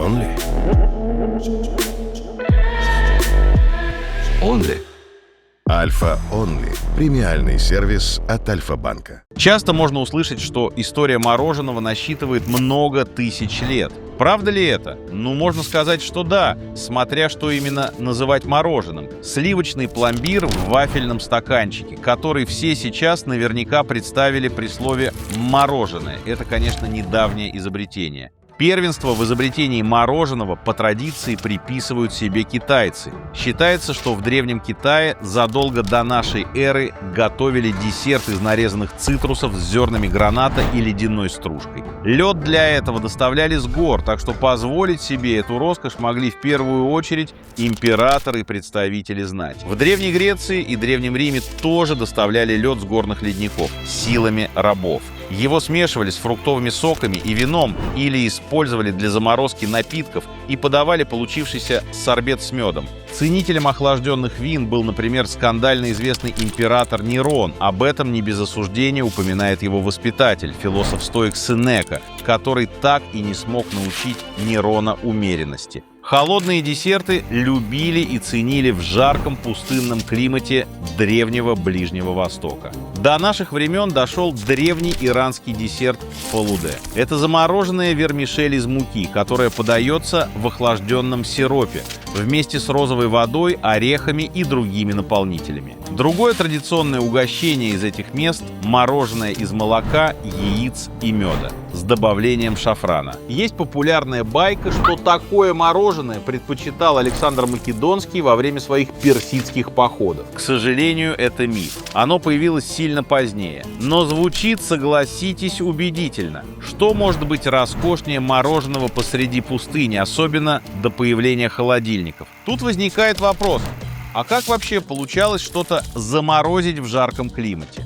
Only. Only. Альфа Only. Премиальный сервис от Альфа-банка. Часто можно услышать, что история мороженого насчитывает много тысяч лет. Правда ли это? Можно сказать, что да, смотря что именно называть мороженым. Сливочный пломбир в вафельном стаканчике, который все сейчас наверняка представили при слове «мороженое». Это, конечно, недавнее изобретение. Первенство в изобретении мороженого по традиции приписывают себе китайцы. Считается, что в Древнем Китае задолго до нашей эры готовили десерт из нарезанных цитрусов с зернами граната и ледяной стружкой. Лед для этого доставляли с гор, так что позволить себе эту роскошь могли в первую очередь императоры и представители знати. В Древней Греции и Древнем Риме тоже доставляли лед с горных ледников силами рабов. Его смешивали с фруктовыми соками и вином или использовали для заморозки напитков и подавали получившийся сорбет с медом. Ценителем охлажденных вин был, например, скандально известный император Нерон. Об этом не без осуждения упоминает его воспитатель, философ-стоик Сенека, который так и не смог научить Нерона умеренности. Холодные десерты любили и ценили в жарком пустынном климате древнего Ближнего Востока. До наших времен дошел древний иранский десерт фалуде. Это замороженная вермишель из муки, которая подается в охлажденном сиропе вместе с розовой водой, орехами и другими наполнителями. Другое традиционное угощение из этих мест – мороженое из молока, яиц и меда с добавлением шафрана. Есть популярная байка, что такое мороженое предпочитал Александр Македонский во время своих персидских походов. К сожалению, это миф. Оно появилось сильно позднее. Но звучит, согласитесь, убедительно. Что может быть роскошнее мороженого посреди пустыни, особенно до появления холодильников? Тут возникает вопрос, а как вообще получалось что-то заморозить в жарком климате?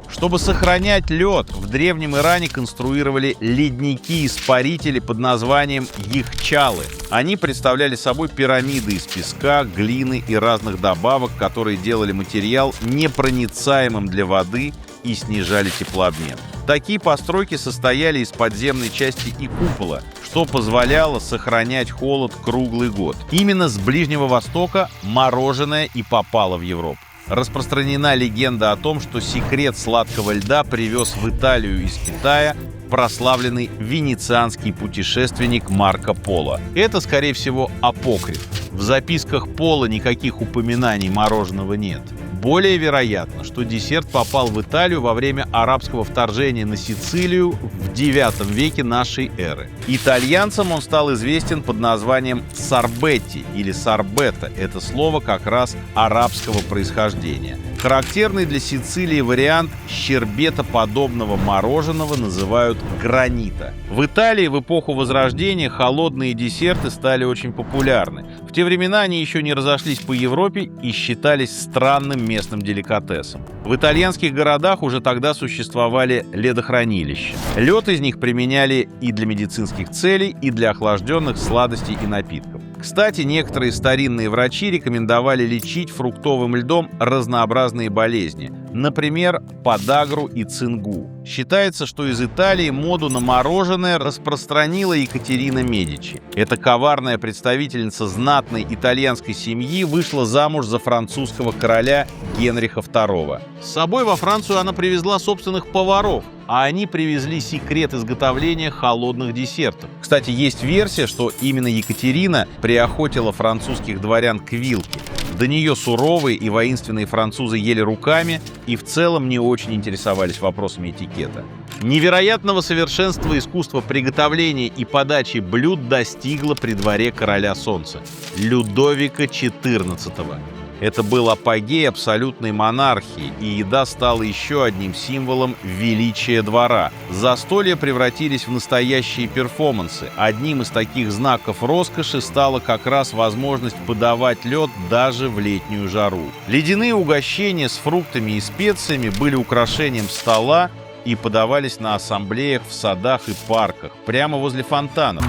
Чтобы сохранять лед, в Древнем Иране конструировали ледники-испарители под названием ягчалы. Они представляли собой пирамиды из песка, глины и разных добавок, которые делали материал непроницаемым для воды и снижали теплообмен. Такие постройки состояли из подземной части и купола, что позволяло сохранять холод круглый год. Именно с Ближнего Востока мороженое и попало в Европу. Распространена легенда о том, что секрет сладкого льда привез в Италию из Китая прославленный венецианский путешественник Марко Поло. Это, скорее всего, апокриф. В записках Поло никаких упоминаний мороженого нет. Более вероятно, что десерт попал в Италию во время арабского вторжения на Сицилию в IX веке нашей эры. Итальянцам он стал известен под названием сорбетти или сорбетта. Это слово как раз арабского происхождения. Характерный для Сицилии вариант щербетоподобного мороженого называют гранита. В Италии в эпоху Возрождения холодные десерты стали очень популярны. В те времена они еще не разошлись по Европе и считались странным местным деликатесом. В итальянских городах уже тогда существовали ледохранилища. Лед из них применяли и для медицинских целей, и для охлажденных сладостей и напитков. Кстати, некоторые старинные врачи рекомендовали лечить фруктовым льдом разнообразные болезни, например, подагру и цингу. Считается, что из Италии моду на мороженое распространила Екатерина Медичи. Эта коварная представительница знатной итальянской семьи вышла замуж за французского короля Генриха II. С собой во Францию она привезла собственных поваров, а они привезли секрет изготовления холодных десертов. Кстати, есть версия, что именно Екатерина приохотила французских дворян к вилке. До нее суровые и воинственные французы ели руками и в целом не очень интересовались вопросами этикета. Невероятного совершенства искусства приготовления и подачи блюд достигло при дворе короля солнца Людовика XIV. Это был апогей абсолютной монархии, и еда стала еще одним символом величия двора. Застолья превратились в настоящие перформансы. Одним из таких знаков роскоши стала как раз возможность подавать лед даже в летнюю жару. Ледяные угощения с фруктами и специями были украшением стола и подавались на ассамблеях в садах и парках, прямо возле фонтанов.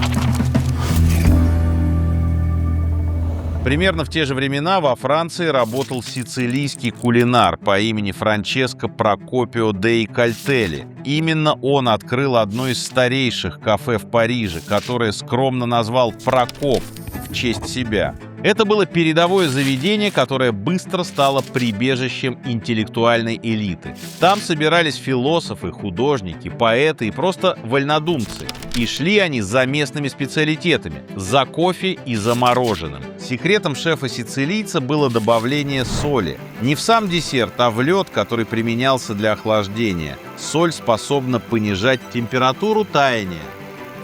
Примерно в те же времена во Франции работал сицилийский кулинар по имени Франческо Прокопио деи Кальтели. Именно он открыл одно из старейших кафе в Париже, которое скромно назвал «Прокоп» в честь себя. Это было передовое заведение, которое быстро стало прибежищем интеллектуальной элиты. Там собирались философы, художники, поэты и просто вольнодумцы. И шли они за местными специалитетами – за кофе и за мороженым. Секретом шефа-сицилийца было добавление соли. Не в сам десерт, а в лед, который применялся для охлаждения. Соль способна понижать температуру таяния.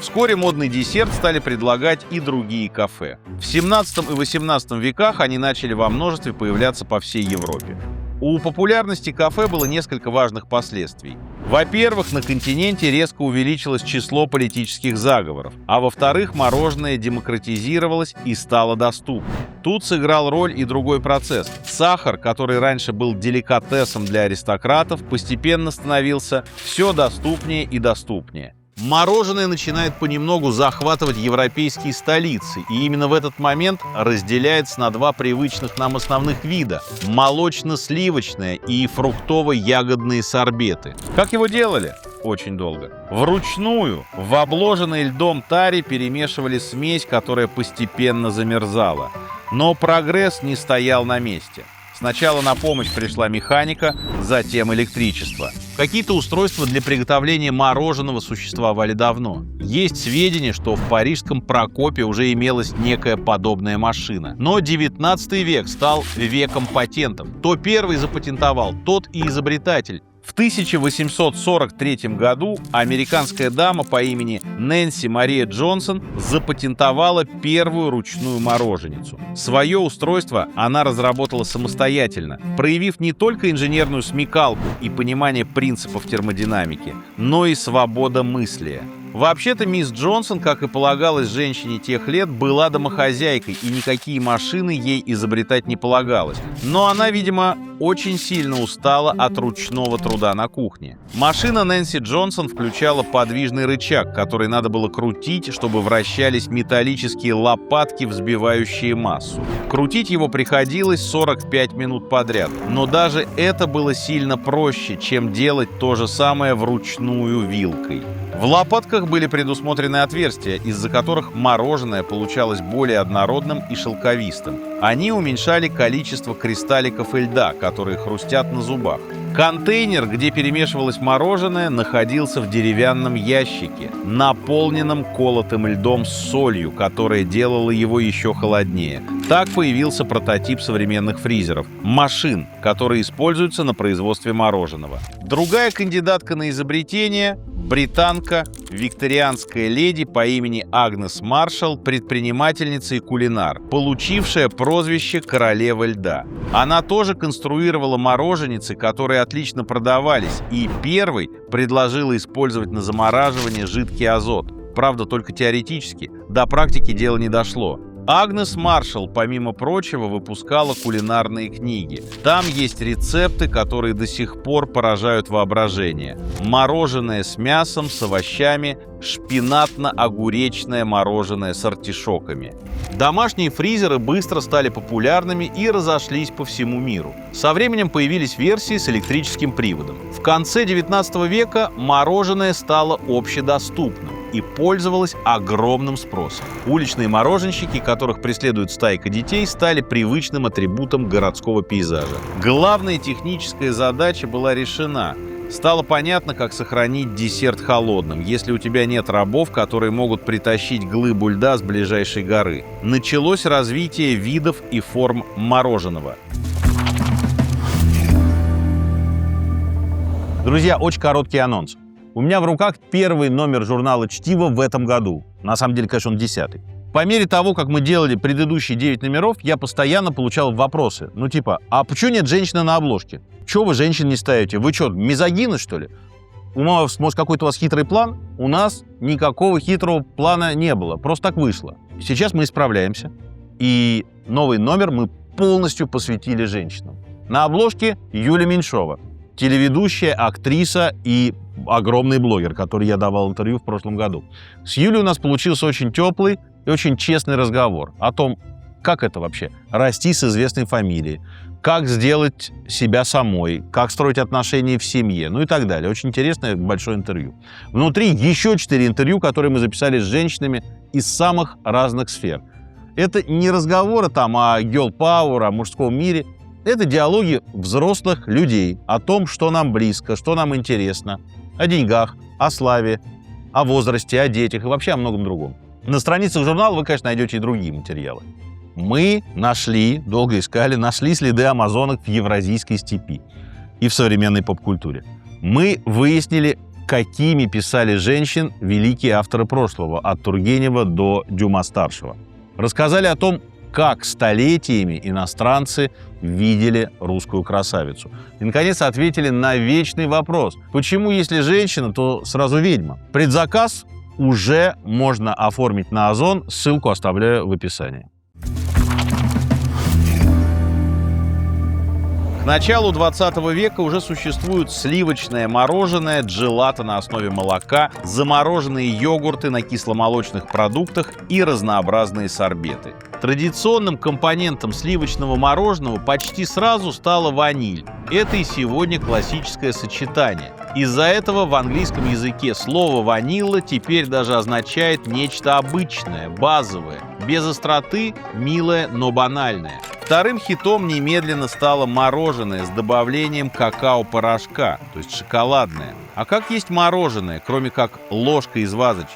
Вскоре модный десерт стали предлагать и другие кафе. В 17 и 18 веках они начали во множестве появляться по всей Европе. У популярности кафе было несколько важных последствий. Во-первых, на континенте резко увеличилось число политических заговоров, а во-вторых, мороженое демократизировалось и стало доступным. Тут сыграл роль и другой процесс. Сахар, который раньше был деликатесом для аристократов, постепенно становился все доступнее и доступнее. Мороженое начинает понемногу захватывать европейские столицы, и именно в этот момент разделяется на два привычных нам основных вида – молочно-сливочное и фруктово-ягодные сорбеты. Как его делали? Очень долго. Вручную в обложенной льдом таре перемешивали смесь, которая постепенно замерзала. Но прогресс не стоял на месте. Сначала на помощь пришла механика, затем электричество. Какие-то устройства для приготовления мороженого существовали давно. Есть сведения, что в парижском Прокопе уже имелась некая подобная машина. Но 19 век стал веком патентов. Кто первый запатентовал, тот и изобретатель. В 1843 году американская дама по имени Нэнси Мария Джонсон запатентовала первую ручную мороженицу. Свое устройство она разработала самостоятельно, проявив не только инженерную смекалку и понимание принципов термодинамики, но и свободомыслие. Вообще-то мисс Джонсон, как и полагалось женщине тех лет, была домохозяйкой, и никакие машины ей изобретать не полагалось. Но она, видимо, очень сильно устала от ручного труда на кухне. Машина Нэнси Джонсон включала подвижный рычаг, который надо было крутить, чтобы вращались металлические лопатки, взбивающие массу. Крутить его приходилось 45 минут подряд. Но даже это было сильно проще, чем делать то же самое вручную вилкой. В лопатках были предусмотрены отверстия, из-за которых мороженое получалось более однородным и шелковистым. Они уменьшали количество кристалликов льда, которые хрустят на зубах. Контейнер, где перемешивалось мороженое, находился в деревянном ящике, наполненном колотым льдом с солью, которая делала его еще холоднее. Так появился прототип современных фризеров – машин, которые используются на производстве мороженого. Другая кандидатка на изобретение – британка, викторианская леди по имени Агнес Маршалл, предпринимательница и кулинар, получившая прозвище «Королева льда». Она тоже конструировала мороженицы, которые отлично продавались, и первой предложила использовать на замораживание жидкий азот. Правда, только теоретически, до практики дело не дошло. Агнес Маршалл, помимо прочего, выпускала кулинарные книги. Там есть рецепты, которые до сих пор поражают воображение. Мороженое с мясом, с овощами, шпинатно-огуречное мороженое с артишоками. Домашние фризеры быстро стали популярными и разошлись по всему миру. Со временем появились версии с электрическим приводом. В конце 19 века мороженое стало общедоступным и пользовалась огромным спросом. Уличные мороженщики, которых преследует стайка детей, стали привычным атрибутом городского пейзажа. Главная техническая задача была решена. Стало понятно, как сохранить десерт холодным, если у тебя нет рабов, которые могут притащить глыбу льда с ближайшей горы. Началось развитие видов и форм мороженого. Друзья, очень короткий анонс. У меня в руках первый номер журнала «Чтиво» в этом году. На самом деле, конечно, он 10-й. По мере того, как мы делали предыдущие 9 номеров, я постоянно получал вопросы. Ну типа, а почему нет женщины на обложке? Чего вы женщин не ставите? Вы что, мизогины, что ли? Может, какой-то у вас хитрый план? У нас никакого хитрого плана не было. Просто так вышло. Сейчас мы исправляемся. И новый номер мы полностью посвятили женщинам. На обложке Юлия Меньшова. Телеведущая, актриса и огромный блогер, который я давал интервью в прошлом году. С Юлей у нас получился очень теплый и очень честный разговор о том, как это вообще? Расти с известной фамилией, как сделать себя самой, как строить отношения в семье, ну и так далее. Очень интересное большое интервью. Внутри еще 4 интервью, которые мы записали с женщинами из самых разных сфер. Это не разговоры там о girl power, о мужском мире. Это диалоги взрослых людей о том, что нам близко, что нам интересно, о деньгах, о славе, о возрасте, о детях и вообще о многом другом. На страницах журнала вы, конечно, найдете и другие материалы. Мы долго искали, нашли следы амазонок в евразийской степи и в современной поп-культуре. Мы выяснили, какими писали женщин великие авторы прошлого, от Тургенева до Дюма-старшего. Рассказали о том, как столетиями иностранцы видели русскую красавицу. И, наконец, ответили на вечный вопрос. Почему, если женщина, то сразу ведьма? Предзаказ уже можно оформить на Озон. Ссылку оставляю в описании. К началу 20 века уже существуют сливочное мороженое, джелато на основе молока, замороженные йогурты на кисломолочных продуктах и разнообразные сорбеты. Традиционным компонентом сливочного мороженого почти сразу стала ваниль. Это и сегодня классическое сочетание. Из-за этого в английском языке слово «ванилла» теперь даже означает нечто обычное, базовое, без остроты, милое, но банальное. Вторым хитом немедленно стало мороженое с добавлением какао-порошка, то есть шоколадное. А как есть мороженое, кроме как ложка из вазочки?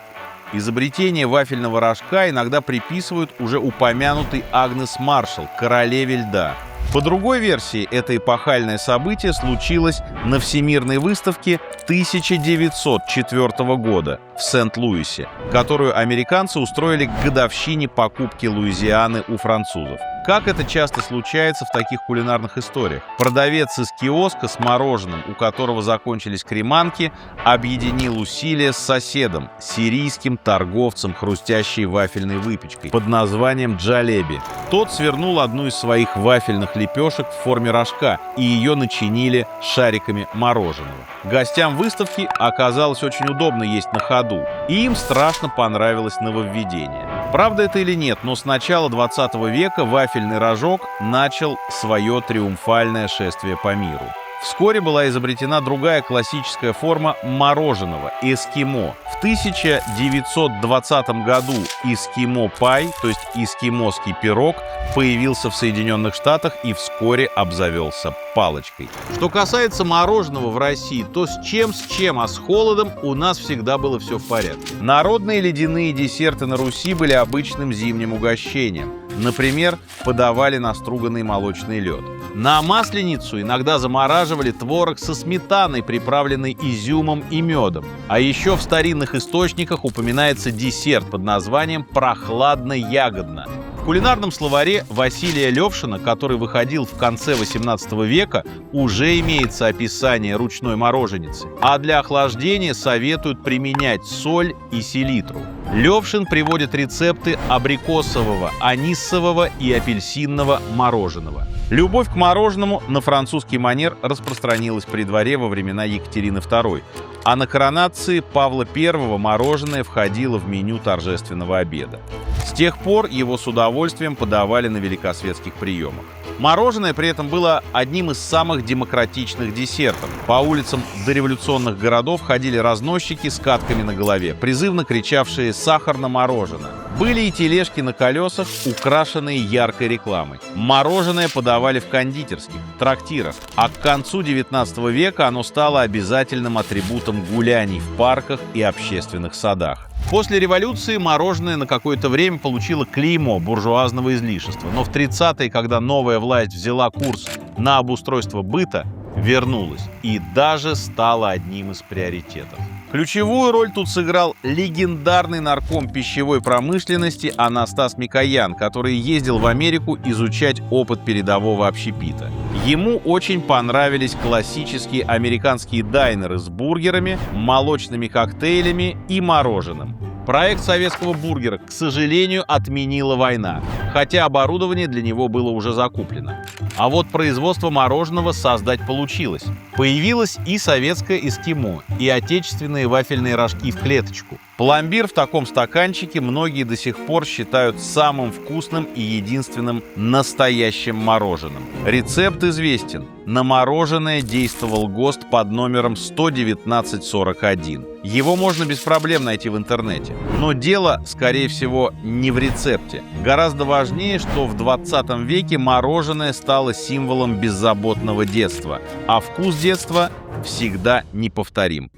Изобретение вафельного рожка иногда приписывают уже упомянутой Агнес Маршалл, королеве льда. По другой версии, это эпохальное событие случилось на Всемирной выставке 1904 года в Сент-Луисе, которую американцы устроили к годовщине покупки Луизианы у французов. Как это часто случается в таких кулинарных историях? Продавец из киоска с мороженым, у которого закончились креманки, объединил усилия с соседом, сирийским торговцем хрустящей вафельной выпечкой под названием джалеби. Тот свернул одну из своих вафельных лепешек в форме рожка, и ее начинили шариками мороженого. Гостям выставки оказалось очень удобно есть на ходу, и им страшно понравилось нововведение. Правда это или нет, но с начала 20 века вафельный рожок начал свое триумфальное шествие по миру. Вскоре была изобретена другая классическая форма мороженого – эскимо. В 1920 году эскимо-пай, то есть эскимосский пирог, появился в Соединенных Штатах и вскоре обзавелся палочкой. Что касается мороженого в России, то с чем, а с холодом у нас всегда было все в порядке. Народные ледяные десерты на Руси были обычным зимним угощением. Например, подавали наструганный молочный лед. На Масленицу иногда замораживали творог со сметаной, приправленной изюмом и медом. А еще в старинных источниках упоминается десерт под названием «прохладно-ягодно». В кулинарном словаре Василия Левшина, который выходил в конце XVIII века, уже имеется описание ручной мороженицы, а для охлаждения советуют применять соль и селитру. Левшин приводит рецепты абрикосового, анисового и апельсинного мороженого. Любовь к мороженому на французский манер распространилась при дворе во времена Екатерины II, а на коронации Павла I мороженое входило в меню торжественного обеда. С тех пор его с удовольствием подавали на великосветских приемах. Мороженое при этом было одним из самых демократичных десертов. По улицам дореволюционных городов ходили разносчики с катками на голове, призывно кричавшие «сахарно-мороженое». Были и тележки на колесах, украшенные яркой рекламой. Мороженое подавали в кондитерских, трактирах, а к концу XIX века оно стало обязательным атрибутом гуляний в парках и общественных садах. После революции мороженое на какое-то время получило клеймо буржуазного излишества, но в 30-е, когда новая власть взяла курс на обустройство быта, вернулась и даже стала одним из приоритетов. Ключевую роль тут сыграл легендарный нарком пищевой промышленности Анастас Микоян, который ездил в Америку изучать опыт передового общепита. Ему очень понравились классические американские дайнеры с бургерами, молочными коктейлями и мороженым. Проект советского бургера, к сожалению, отменила война, хотя оборудование для него было уже закуплено. А вот производство мороженого создать получилось. Появилось и советское эскимо, и отечественные вафельные рожки в клеточку. Пломбир в таком стаканчике многие до сих пор считают самым вкусным и единственным настоящим мороженым. Рецепт известен. На мороженое действовал ГОСТ под номером 11941. Его можно без проблем найти в интернете. Но дело, скорее всего, не в рецепте. Гораздо важнее, что в 20 веке мороженое стало символом беззаботного детства, а вкус детства всегда неповторим.